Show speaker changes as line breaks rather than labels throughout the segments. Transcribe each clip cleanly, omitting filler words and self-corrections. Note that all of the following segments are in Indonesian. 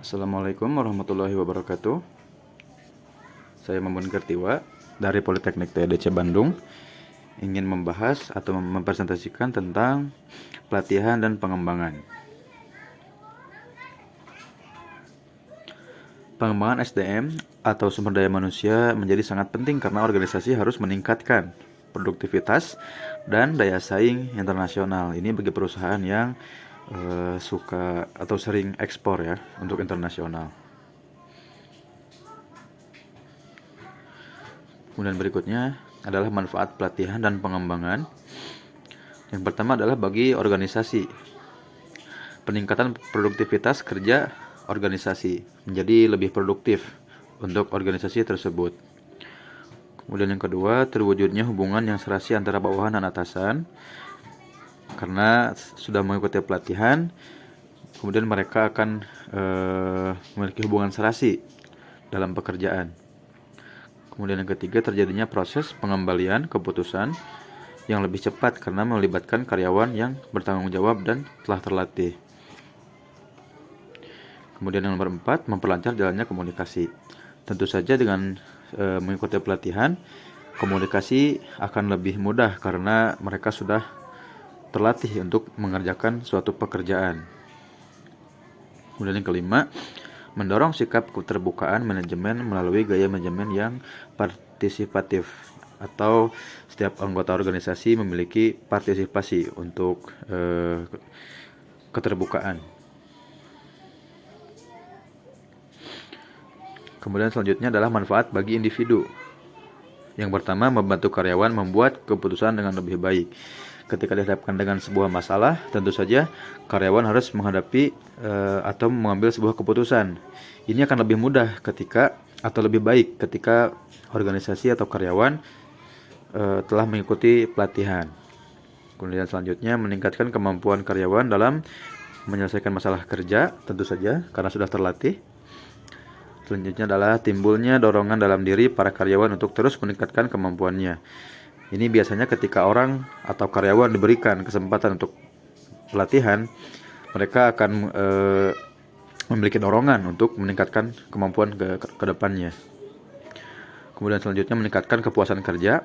Assalamualaikum warahmatullahi wabarakatuh. Saya Mamun Kertiwa dari Politeknik TDC Bandung ingin membahas atau mempresentasikan tentang pelatihan dan pengembangan. Pengembangan SDM atau sumber daya manusia menjadi sangat penting karena organisasi harus meningkatkan produktivitas dan daya saing internasional. Ini bagi perusahaan yang suka atau sering ekspor ya untuk internasional. Kemudian berikutnya adalah manfaat pelatihan dan pengembangan. Yang pertama adalah bagi organisasi. Peningkatan produktivitas kerja organisasi menjadi lebih produktif untuk organisasi tersebut. Kemudian yang kedua, terwujudnya hubungan yang serasi antara bawahan dan atasan. Karena sudah mengikuti pelatihan, kemudian mereka akan memiliki hubungan serasi dalam pekerjaan. Kemudian yang ketiga, terjadinya proses pengembalian keputusan yang lebih cepat karena melibatkan karyawan yang bertanggung jawab dan telah terlatih. Kemudian yang nomor 4, memperlancar jalannya komunikasi. Tentu saja dengan mengikuti pelatihan, komunikasi akan lebih mudah karena mereka sudah terlatih untuk mengerjakan suatu pekerjaan. Kemudian yang kelima, mendorong sikap keterbukaan manajemen melalui gaya manajemen yang partisipatif, atau setiap anggota organisasi memiliki partisipasi untuk keterbukaan. Kemudian selanjutnya adalah manfaat bagi individu. Yang pertama, membantu karyawan membuat keputusan dengan lebih baik. Ketika dihadapkan dengan sebuah masalah, tentu saja karyawan harus menghadapi atau mengambil sebuah keputusan. Ini akan lebih mudah atau lebih baik ketika organisasi atau karyawan telah mengikuti pelatihan. Kemudian selanjutnya, meningkatkan kemampuan karyawan dalam menyelesaikan masalah kerja, tentu saja karena sudah terlatih. Selanjutnya adalah timbulnya dorongan dalam diri para karyawan untuk terus meningkatkan kemampuannya. Ini biasanya ketika orang atau karyawan diberikan kesempatan untuk pelatihan, mereka akan memiliki dorongan untuk meningkatkan kemampuan ke depannya. Kemudian selanjutnya, meningkatkan kepuasan kerja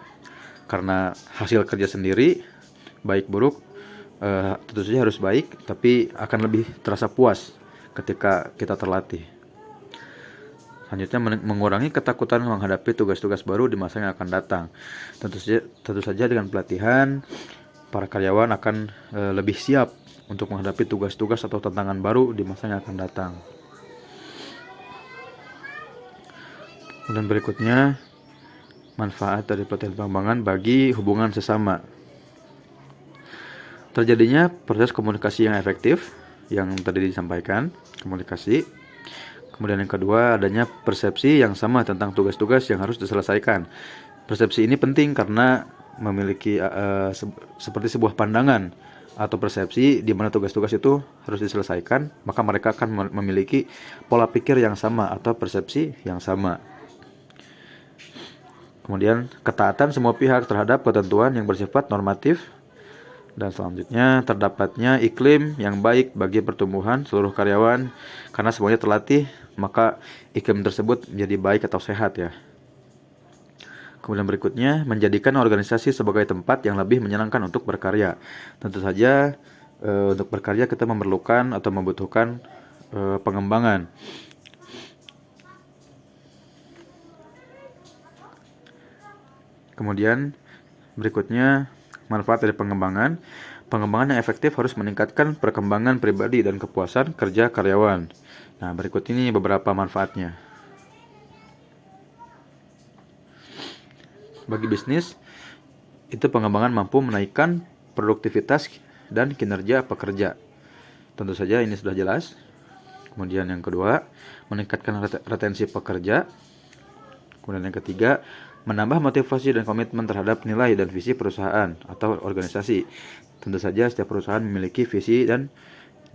karena hasil kerja sendiri baik buruk tentu saja harus baik, tapi akan lebih terasa puas ketika kita terlatih. Selanjutnya, mengurangi ketakutan menghadapi tugas-tugas baru di masa yang akan datang. Tentu saja dengan pelatihan, para karyawan akan lebih siap untuk menghadapi tugas-tugas atau tantangan baru di masa yang akan datang. Dan berikutnya, manfaat dari pelatihan pengembangan bagi hubungan sesama. Terjadinya proses komunikasi yang efektif, yang tadi disampaikan, komunikasi. Kemudian yang kedua, adanya persepsi yang sama tentang tugas-tugas yang harus diselesaikan. Persepsi ini penting karena memiliki seperti sebuah pandangan atau persepsi di mana tugas-tugas itu harus diselesaikan, maka mereka akan memiliki pola pikir yang sama atau persepsi yang sama. Kemudian ketaatan semua pihak terhadap ketentuan yang bersifat normatif. Dan selanjutnya, terdapatnya iklim yang baik bagi pertumbuhan seluruh karyawan. Karena semuanya terlatih, maka iklim tersebut menjadi baik atau sehat ya. Kemudian berikutnya, menjadikan organisasi sebagai tempat yang lebih menyenangkan untuk berkarya. Tentu saja untuk berkarya kita memerlukan atau membutuhkan pengembangan. Kemudian berikutnya, manfaat dari pengembangan. Pengembangan yang efektif harus meningkatkan perkembangan pribadi dan kepuasan kerja karyawan. Nah, berikut ini beberapa manfaatnya. Bagi bisnis, itu pengembangan mampu menaikkan produktivitas dan kinerja pekerja. Tentu saja ini sudah jelas. Kemudian yang kedua, meningkatkan retensi pekerja. Kemudian yang ketiga, menambah motivasi dan komitmen terhadap nilai dan visi perusahaan atau organisasi. Tentu saja setiap perusahaan memiliki visi dan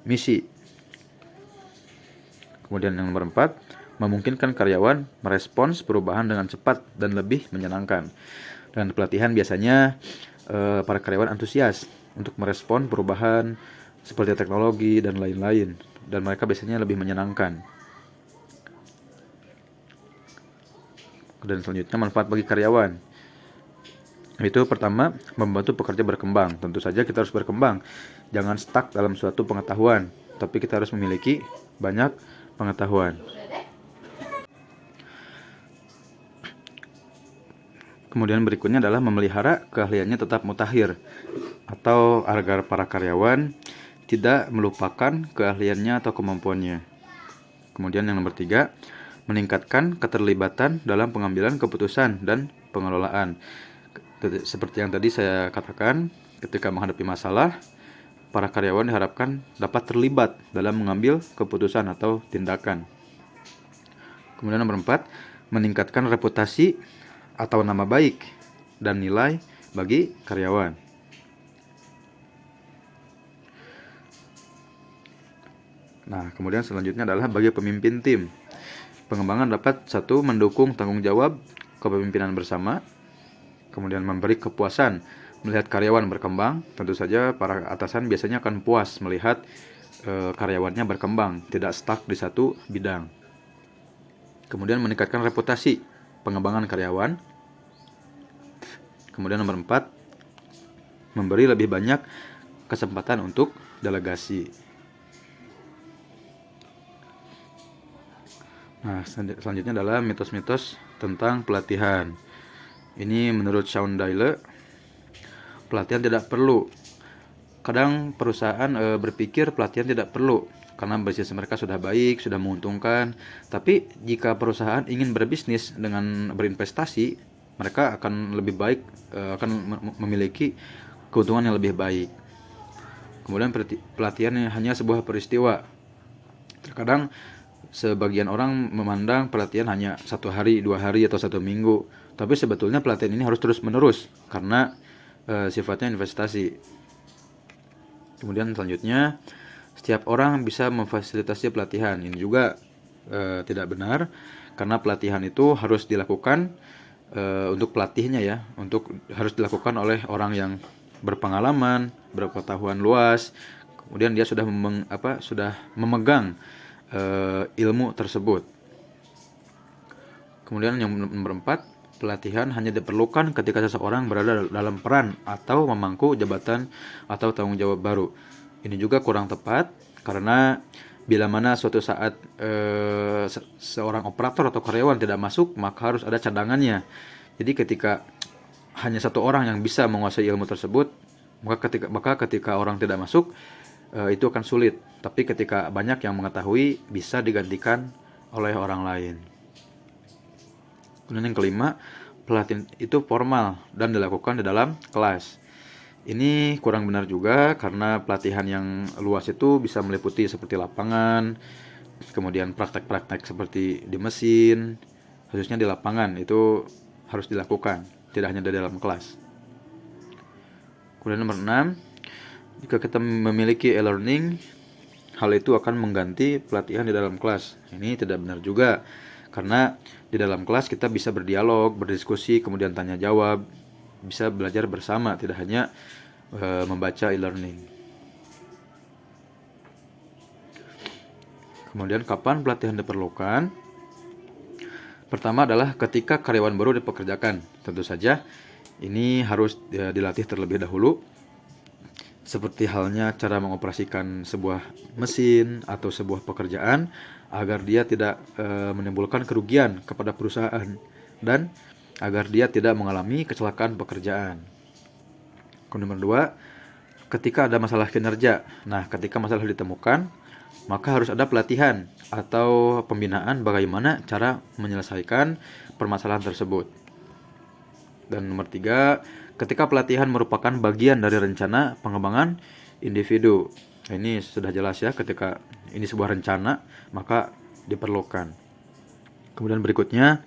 misi. Kemudian yang nomor 4, memungkinkan karyawan merespons perubahan dengan cepat dan lebih menyenangkan. Dengan pelatihan biasanya para karyawan antusias untuk merespon perubahan seperti teknologi dan lain-lain, dan mereka biasanya lebih menyenangkan. Dan selanjutnya manfaat bagi karyawan. Itu pertama, membantu pekerja berkembang. Tentu saja kita harus berkembang. Jangan stuck dalam suatu pengetahuan, tapi kita harus memiliki banyak pengetahuan. Kemudian berikutnya adalah memelihara keahliannya tetap mutakhir, atau agar para karyawan tidak melupakan keahliannya atau kemampuannya. Kemudian yang nomor 3, meningkatkan keterlibatan dalam pengambilan keputusan dan pengelolaan. Seperti yang tadi saya katakan, ketika menghadapi masalah, para karyawan diharapkan dapat terlibat dalam mengambil keputusan atau tindakan. Kemudian nomor 4, meningkatkan reputasi atau nama baik dan nilai bagi karyawan. Nah, kemudian selanjutnya adalah bagi pemimpin tim. Pengembangan dapat 1, mendukung tanggung jawab kepemimpinan bersama, kemudian memberi kepuasan melihat karyawan berkembang. Tentu saja para atasan biasanya akan puas melihat karyawannya berkembang, tidak stuck di satu bidang. Kemudian meningkatkan reputasi pengembangan karyawan. Kemudian nomor 4, memberi lebih banyak kesempatan untuk delegasi. Nah, selanjutnya adalah mitos-mitos tentang pelatihan. Ini menurut Sean Dyle, pelatihan tidak perlu. Kadang perusahaan berpikir pelatihan tidak perlu karena bisnis mereka sudah baik, sudah menguntungkan. Tapi jika perusahaan ingin berbisnis dengan berinvestasi, mereka akan lebih baik, akan memiliki keuntungan yang lebih baik. Kemudian pelatihan hanya sebuah peristiwa. Terkadang sebagian orang memandang pelatihan hanya 1 hari, 2 hari, atau 1 minggu. Tapi sebetulnya pelatihan ini harus terus-menerus karena sifatnya investasi. Kemudian selanjutnya, setiap orang bisa memfasilitasi pelatihan. Ini juga tidak benar, karena pelatihan itu harus dilakukan untuk pelatihnya ya, harus dilakukan oleh orang yang berpengalaman, berpengetahuan luas. Kemudian dia sudah memegang ilmu tersebut. Kemudian yang nomor 4, pelatihan hanya diperlukan ketika seseorang berada dalam peran atau memangku jabatan atau tanggung jawab baru. Ini juga kurang tepat, karena bila mana suatu saat seorang operator atau karyawan tidak masuk, maka harus ada cadangannya. Jadi ketika hanya 1 orang yang bisa menguasai ilmu tersebut, maka ketika orang tidak masuk, itu akan sulit. Tapi ketika banyak yang mengetahui, bisa digantikan oleh orang lain. Kemudian yang kelima, pelatihan itu formal dan dilakukan di dalam kelas. Ini kurang benar juga, karena pelatihan yang luas itu bisa meliputi seperti lapangan, kemudian praktek-praktek seperti di mesin, khususnya di lapangan itu harus dilakukan, tidak hanya di dalam kelas. Kemudian nomor 6, jika kita memiliki e-learning, hal itu akan mengganti pelatihan di dalam kelas. Ini tidak benar juga, karena di dalam kelas kita bisa berdialog, berdiskusi, kemudian tanya jawab, bisa belajar bersama, tidak hanya membaca e-learning. Kemudian kapan pelatihan diperlukan? Pertama adalah ketika karyawan baru dipekerjakan. Tentu saja ini harus dilatih terlebih dahulu, seperti halnya cara mengoperasikan sebuah mesin atau sebuah pekerjaan, agar dia tidak menimbulkan kerugian kepada perusahaan dan agar dia tidak mengalami kecelakaan pekerjaan. Nomor 2, ketika ada masalah kinerja. Nah, ketika masalah ditemukan, maka harus ada pelatihan atau pembinaan bagaimana cara menyelesaikan permasalahan tersebut. Dan nomor 3, ketika pelatihan merupakan bagian dari rencana pengembangan individu. Ini sudah jelas ya, ketika ini sebuah rencana, maka diperlukan. Kemudian berikutnya,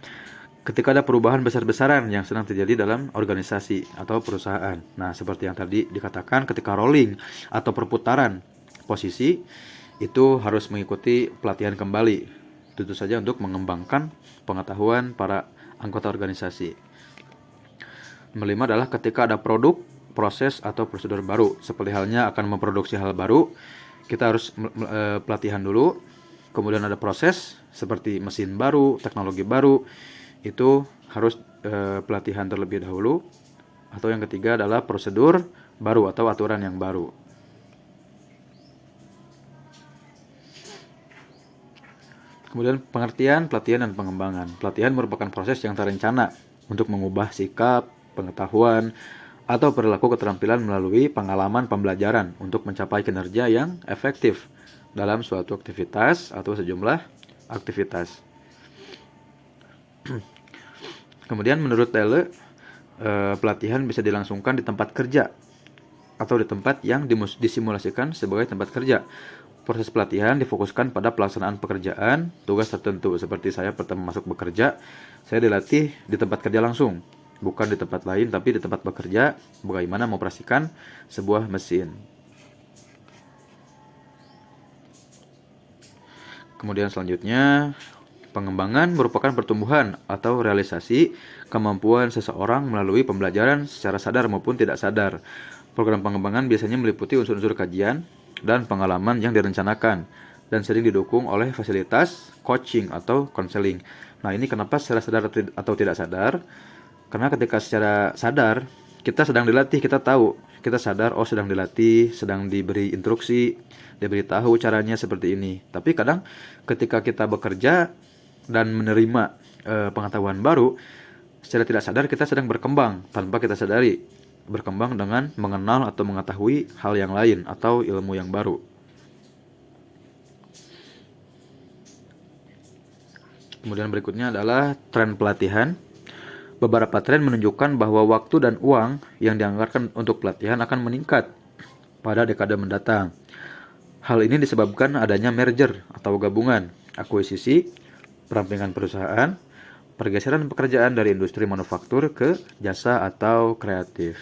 ketika ada perubahan besar-besaran yang sedang terjadi dalam organisasi atau perusahaan. Nah, seperti yang tadi dikatakan, ketika rolling atau perputaran posisi, itu harus mengikuti pelatihan kembali. Tentu saja untuk mengembangkan pengetahuan para anggota organisasi. Nomor 5 adalah ketika ada produk, proses, atau prosedur baru. Seperti halnya akan memproduksi hal baru, kita harus pelatihan dulu. Kemudian ada proses seperti mesin baru, teknologi baru. itu harus pelatihan terlebih dahulu. Atau yang ketiga adalah prosedur baru atau aturan yang baru. Kemudian pengertian, pelatihan, dan pengembangan. Pelatihan merupakan proses yang terencana untuk mengubah sikap, pengetahuan, atau perilaku keterampilan melalui pengalaman pembelajaran untuk mencapai kinerja yang efektif dalam suatu aktivitas atau sejumlah aktivitas. Kemudian menurut Tele, pelatihan bisa dilangsungkan di tempat kerja atau di tempat yang disimulasikan sebagai tempat kerja. Proses pelatihan difokuskan pada pelaksanaan pekerjaan, tugas tertentu. Seperti saya pertama masuk bekerja, saya dilatih di tempat kerja langsung, bukan di tempat lain, tapi di tempat bekerja, bagaimana mengoperasikan sebuah mesin. Kemudian selanjutnya, pengembangan merupakan pertumbuhan atau realisasi kemampuan seseorang melalui pembelajaran secara sadar maupun tidak sadar. Program pengembangan biasanya meliputi unsur-unsur kajian dan pengalaman yang direncanakan dan sering didukung oleh fasilitas coaching atau konseling. Nah, ini kenapa secara sadar atau tidak sadar? Karena ketika secara sadar, kita sedang dilatih, kita tahu, kita sadar, oh sedang dilatih, sedang diberi instruksi, diberitahu caranya seperti ini. Tapi kadang ketika kita bekerja dan menerima pengetahuan baru, secara tidak sadar kita sedang berkembang tanpa kita sadari. Berkembang dengan mengenal atau mengetahui hal yang lain atau ilmu yang baru. Kemudian berikutnya adalah tren pelatihan. Beberapa tren menunjukkan bahwa waktu dan uang yang dianggarkan untuk pelatihan akan meningkat pada dekade mendatang. Hal ini disebabkan adanya merger atau gabungan, akuisisi, perampingan perusahaan, pergeseran pekerjaan dari industri manufaktur ke jasa atau kreatif.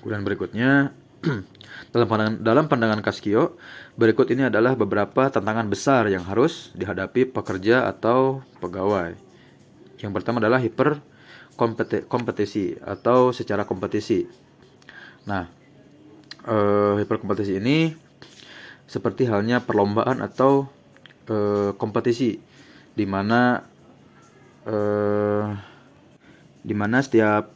Kemudian berikutnya, dalam pandangan Kaskio, berikut ini adalah beberapa tantangan besar yang harus dihadapi pekerja atau pegawai. Yang pertama adalah hiperkompetisi atau secara kompetisi. Nah, hiperkompetisi ini seperti halnya perlombaan atau kompetisi di mana setiap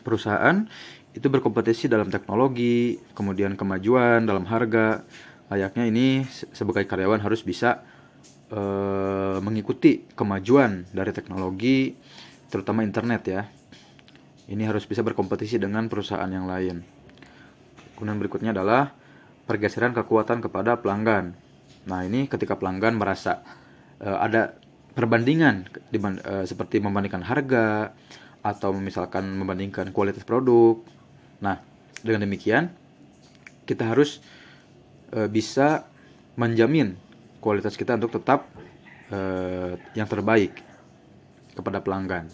perusahaan itu berkompetisi dalam teknologi, kemudian kemajuan dalam harga. Layaknya ini sebagai karyawan harus bisa mengikuti kemajuan dari teknologi, terutama internet ya. Ini harus bisa berkompetisi dengan perusahaan yang lain. Kemudian berikutnya adalah pergeseran kekuatan kepada pelanggan. Nah, ini ketika pelanggan merasa ada perbandingan seperti membandingkan harga atau misalkan membandingkan kualitas produk. Nah, dengan demikian kita harus bisa menjamin kualitas kita untuk tetap yang terbaik kepada pelanggan.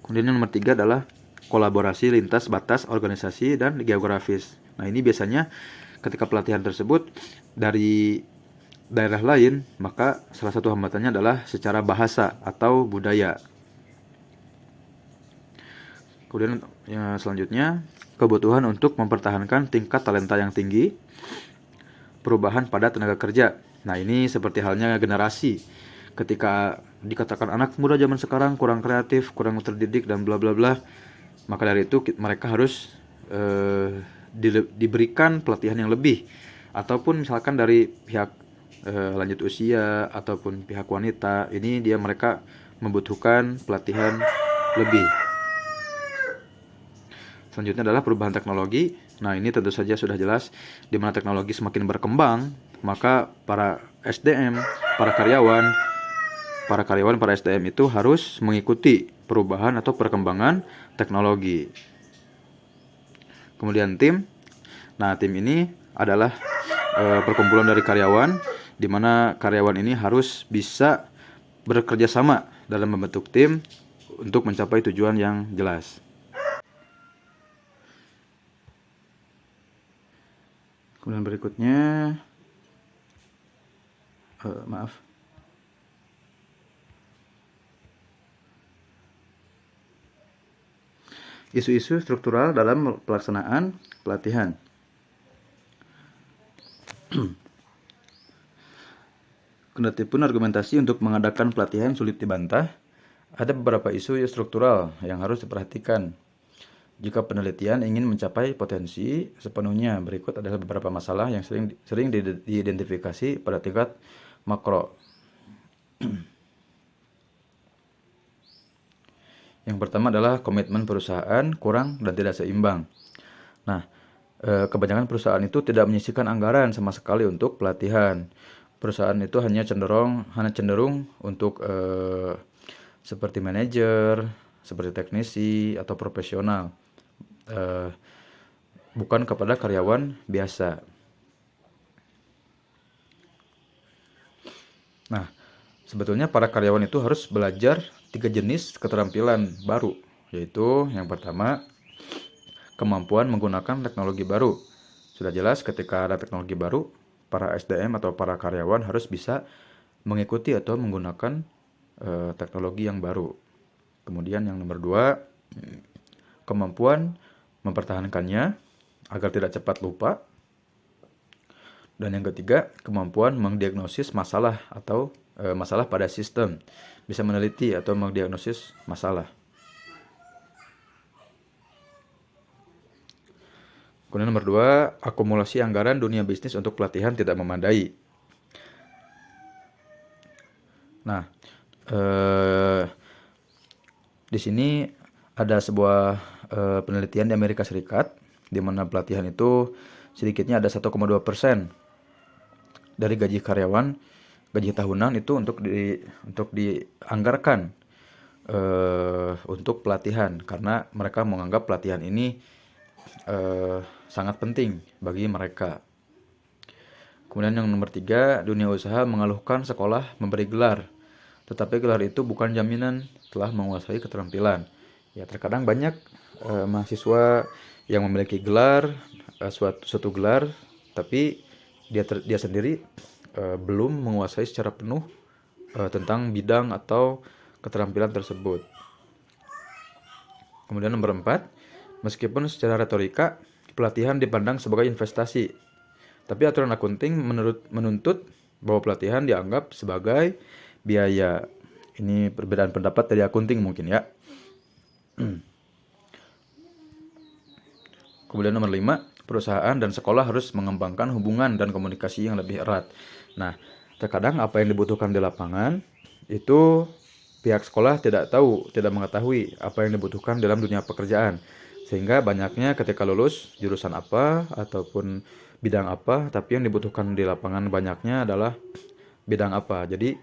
Kemudian yang nomor 3 adalah kolaborasi lintas batas organisasi dan geografis. Nah, ini biasanya ketika pelatihan tersebut dari daerah lain, maka salah satu hambatannya adalah secara bahasa atau budaya. Kemudian yang selanjutnya, kebutuhan untuk mempertahankan tingkat talenta yang tinggi, perubahan pada tenaga kerja. Nah, ini seperti halnya generasi. Ketika dikatakan anak muda zaman sekarang kurang kreatif, kurang terdidik, dan bla bla bla, maka dari itu mereka harus diberikan pelatihan yang lebih. Ataupun misalkan dari pihak lanjut usia ataupun pihak wanita, ini mereka membutuhkan pelatihan lebih. Selanjutnya adalah perubahan teknologi. Nah, ini tentu saja sudah jelas, di mana teknologi semakin berkembang, maka para SDM, para karyawan, para SDM itu harus mengikuti perubahan atau perkembangan teknologi. Kemudian tim. Nah, tim ini adalah perkumpulan dari karyawan, di mana karyawan ini harus bisa bekerja sama dalam membentuk tim untuk mencapai tujuan yang jelas. Kemudian berikutnya, isu-isu struktural dalam pelaksanaan pelatihan. Kendatipun argumentasi untuk mengadakan pelatihan sulit dibantah, ada beberapa isu struktural yang harus diperhatikan. Jika penelitian ingin mencapai potensi sepenuhnya, berikut adalah beberapa masalah yang sering diidentifikasi pada tingkat makro. Yang pertama adalah komitmen perusahaan kurang dan tidak seimbang. Nah, kebanyakan perusahaan itu tidak menyisihkan anggaran sama sekali untuk pelatihan. Perusahaan itu hanya cenderung untuk seperti manajer, seperti teknisi atau profesional, bukan kepada karyawan biasa. Nah, sebetulnya para karyawan itu harus belajar 3 jenis keterampilan baru, yaitu yang pertama, kemampuan menggunakan teknologi baru. Sudah jelas ketika ada teknologi baru, para SDM atau para karyawan harus bisa mengikuti atau menggunakan teknologi yang baru. Kemudian yang nomor 2, kemampuan mempertahankannya agar tidak cepat lupa. Dan yang ketiga, kemampuan mendiagnosis masalah atau masalah pada sistem. Bisa meneliti atau mendiagnosis masalah. Kemudian nomor 2, akumulasi anggaran dunia bisnis untuk pelatihan tidak memadai. Nah, di sini ada sebuah penelitian di Amerika Serikat, di mana pelatihan itu sedikitnya ada 1,2% dari gaji karyawan, gaji tahunan itu untuk dianggarkan untuk pelatihan, karena mereka menganggap pelatihan ini sangat penting bagi mereka. Kemudian yang nomor 3, dunia usaha mengeluhkan sekolah memberi gelar, tetapi gelar itu bukan jaminan telah menguasai keterampilan. Ya, terkadang banyak mahasiswa yang memiliki gelar, suatu gelar, tapi dia sendiri belum menguasai secara penuh tentang bidang atau keterampilan tersebut. Kemudian nomor 4, meskipun secara retorika pelatihan dipandang sebagai investasi, tapi aturan akunting menuntut bahwa pelatihan dianggap sebagai biaya. Ini perbedaan pendapat dari akunting mungkin ya. Kemudian nomor 5, perusahaan dan sekolah harus mengembangkan hubungan dan komunikasi yang lebih erat. Nah, terkadang apa yang dibutuhkan di lapangan itu pihak sekolah tidak mengetahui apa yang dibutuhkan dalam dunia pekerjaan. Sehingga banyaknya ketika lulus jurusan apa ataupun bidang apa, tapi yang dibutuhkan di lapangan banyaknya adalah bidang apa. Jadi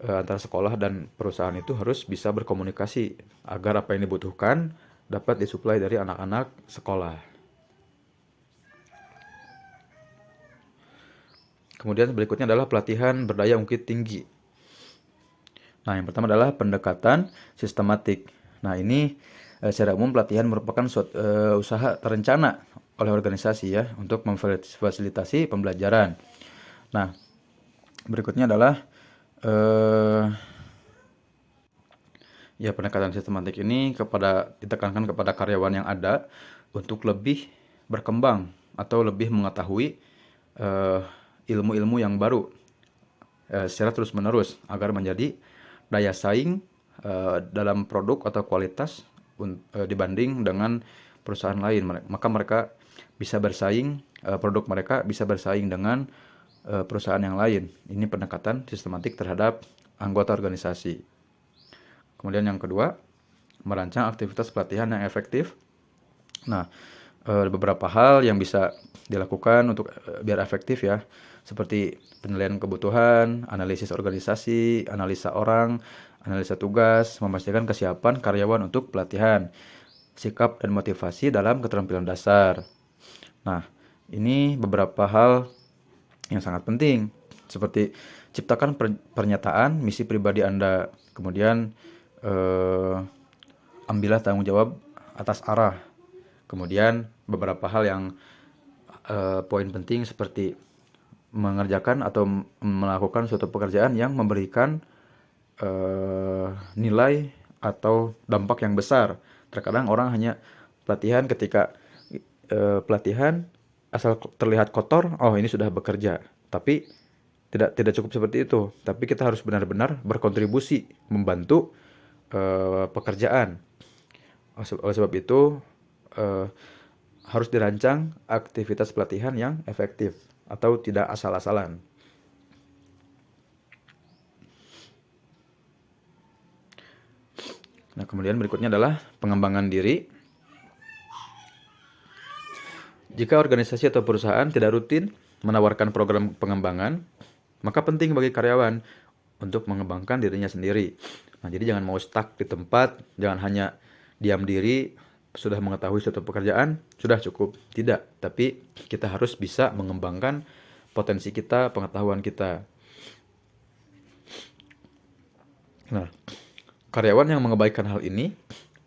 antara sekolah dan perusahaan itu harus bisa berkomunikasi agar apa yang dibutuhkan dapat disuplai dari anak-anak sekolah. Kemudian berikutnya adalah pelatihan berdaya ungkit tinggi. Nah, yang pertama adalah pendekatan sistematik. Nah, ini secara umum pelatihan merupakan suatu usaha terencana oleh organisasi ya untuk memfasilitasi pembelajaran. Nah, berikutnya adalah ya pendekatan sistematik ini ditekankan kepada karyawan yang ada untuk lebih berkembang atau lebih mengetahui ilmu-ilmu yang baru secara terus-menerus agar menjadi daya saing dalam produk atau kualitas dibanding dengan perusahaan lain. Maka mereka bisa bersaing, produk mereka bisa bersaing dengan perusahaan yang lain. Ini pendekatan sistematik terhadap anggota organisasi. Kemudian yang kedua, merancang aktivitas pelatihan yang efektif. Nah, beberapa hal yang bisa dilakukan untuk biar efektif ya, seperti penilaian kebutuhan, analisis organisasi, analisa orang, analisa tugas, memastikan kesiapan karyawan untuk pelatihan, sikap dan motivasi dalam keterampilan dasar. Nah, ini beberapa hal yang sangat penting, seperti ciptakan pernyataan misi pribadi Anda, kemudian ambillah tanggung jawab atas arah. Kemudian beberapa hal yang poin penting seperti mengerjakan atau melakukan suatu pekerjaan yang memberikan nilai atau dampak yang besar. Terkadang orang hanya pelatihan ketika pelatihan asal terlihat kotor, oh ini sudah bekerja. Tapi Tidak cukup seperti itu, tapi kita harus benar-benar berkontribusi membantu pekerjaan. Oleh sebab itu eh, harus dirancang aktivitas pelatihan yang efektif atau tidak asal-asalan. Nah, kemudian berikutnya adalah pengembangan diri. Jika organisasi atau perusahaan tidak rutin menawarkan program pengembangan, maka penting bagi karyawan untuk mengembangkan dirinya sendiri. Nah, jadi jangan mau stuck di tempat, jangan hanya diam diri, sudah mengetahui suatu pekerjaan, sudah cukup. Tidak, tapi kita harus bisa mengembangkan potensi kita, pengetahuan kita. Nah, karyawan yang mengabaikan hal ini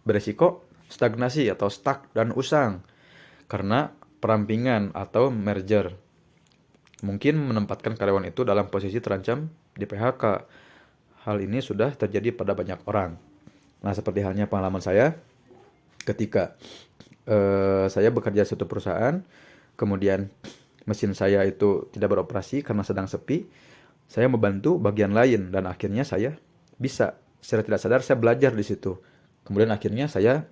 beresiko stagnasi atau stuck dan usang karena perampingan atau merger. Mungkin menempatkan karyawan itu dalam posisi terancam di PHK. Hal ini sudah terjadi pada banyak orang. Nah, seperti halnya pengalaman saya ketika saya bekerja di suatu perusahaan, kemudian mesin saya itu tidak beroperasi karena sedang sepi, saya membantu bagian lain dan akhirnya saya bisa secara tidak sadar saya belajar di situ. Kemudian akhirnya saya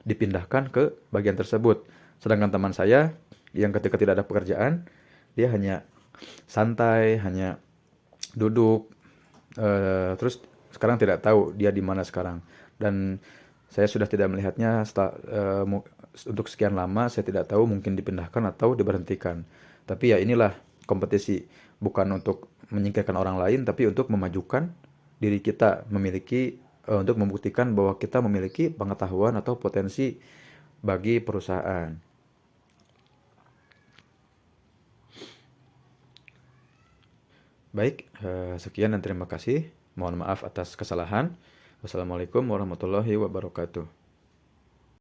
dipindahkan ke bagian tersebut. Sedangkan teman saya yang ketika tidak ada pekerjaan, dia hanya santai, hanya duduk, terus sekarang tidak tahu dia di mana sekarang. Dan saya sudah tidak melihatnya untuk sekian lama, saya tidak tahu mungkin dipindahkan atau diberhentikan. Tapi ya inilah kompetisi, bukan untuk menyingkirkan orang lain, tapi untuk memajukan diri kita, untuk membuktikan bahwa kita memiliki pengetahuan atau potensi bagi perusahaan. Baik, sekian dan terima kasih. Mohon maaf atas kesalahan. Wassalamualaikum warahmatullahi wabarakatuh.